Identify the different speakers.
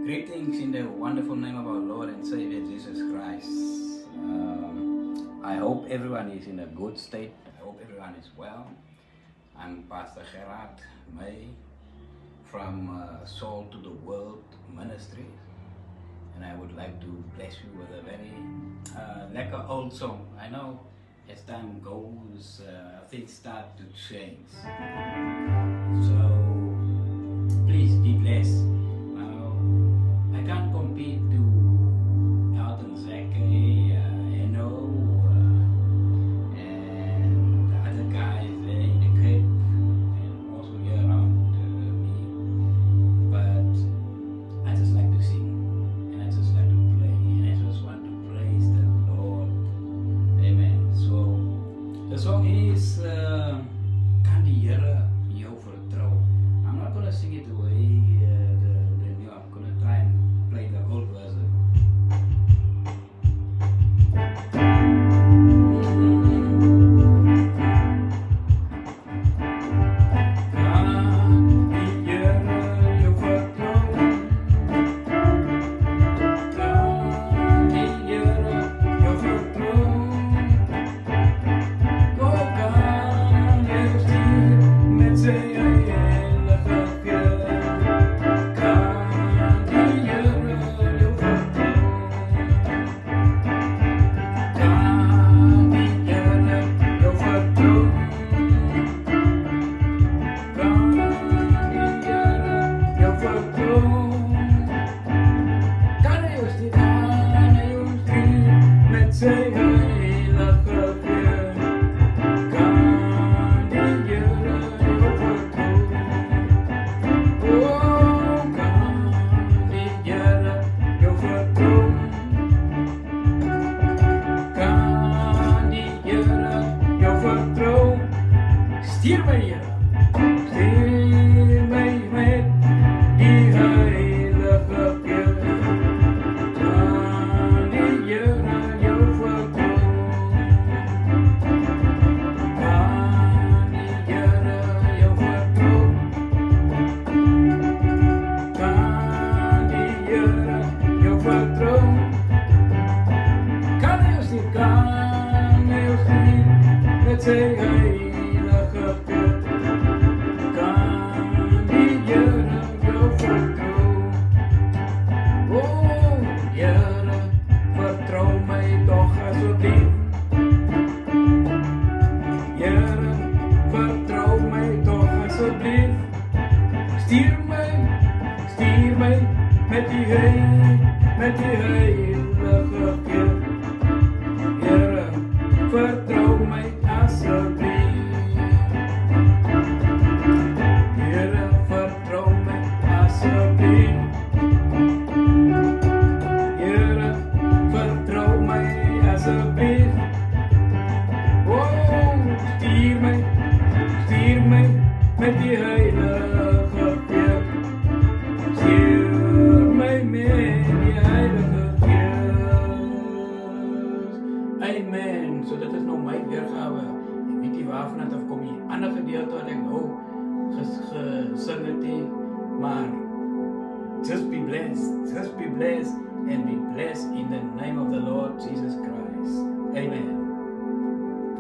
Speaker 1: Greetings in the wonderful name of our Lord and Savior Jesus Christ. I hope everyone is in a good state. I hope everyone is well. I'm Pastor Gerard May from Soul to the World Ministry, and I would like to bless you with a very lekker old song. I know as time goes, things start to change. So please be blessed. I can't compete to Elton Zeke, Eno, and the other guys there in the crib, and also here around me. But I just like to sing, and I just like to play, and I just want to praise the Lord. Amen. So the song is Kan die Here jou vertrou. I'm not gonna sing it the way the new. I'm gonna try and play the old version. Stuur my Here, stuur my met die heilige Gees. Kan die Here jou vertrou? Kan die Here jou vertrou? Kan die Here jou vertrou? Kan hy jou stuur? Kan hy jou stuur met sy heilige Stuur my met die heilige Gees. Here, vertrou my asseblief. Here, vertrou my asseblief. Here, vertrou my asseblief. Oh, stuur my met die heilige Amen. So dit is nou my weergawe. Ek weet nie waarvan dit afkom nie. Ander gedeelte wat ek nou gesing het nie. Maar just be blessed and be blessed in the name of the Lord Jesus Christ. Amen.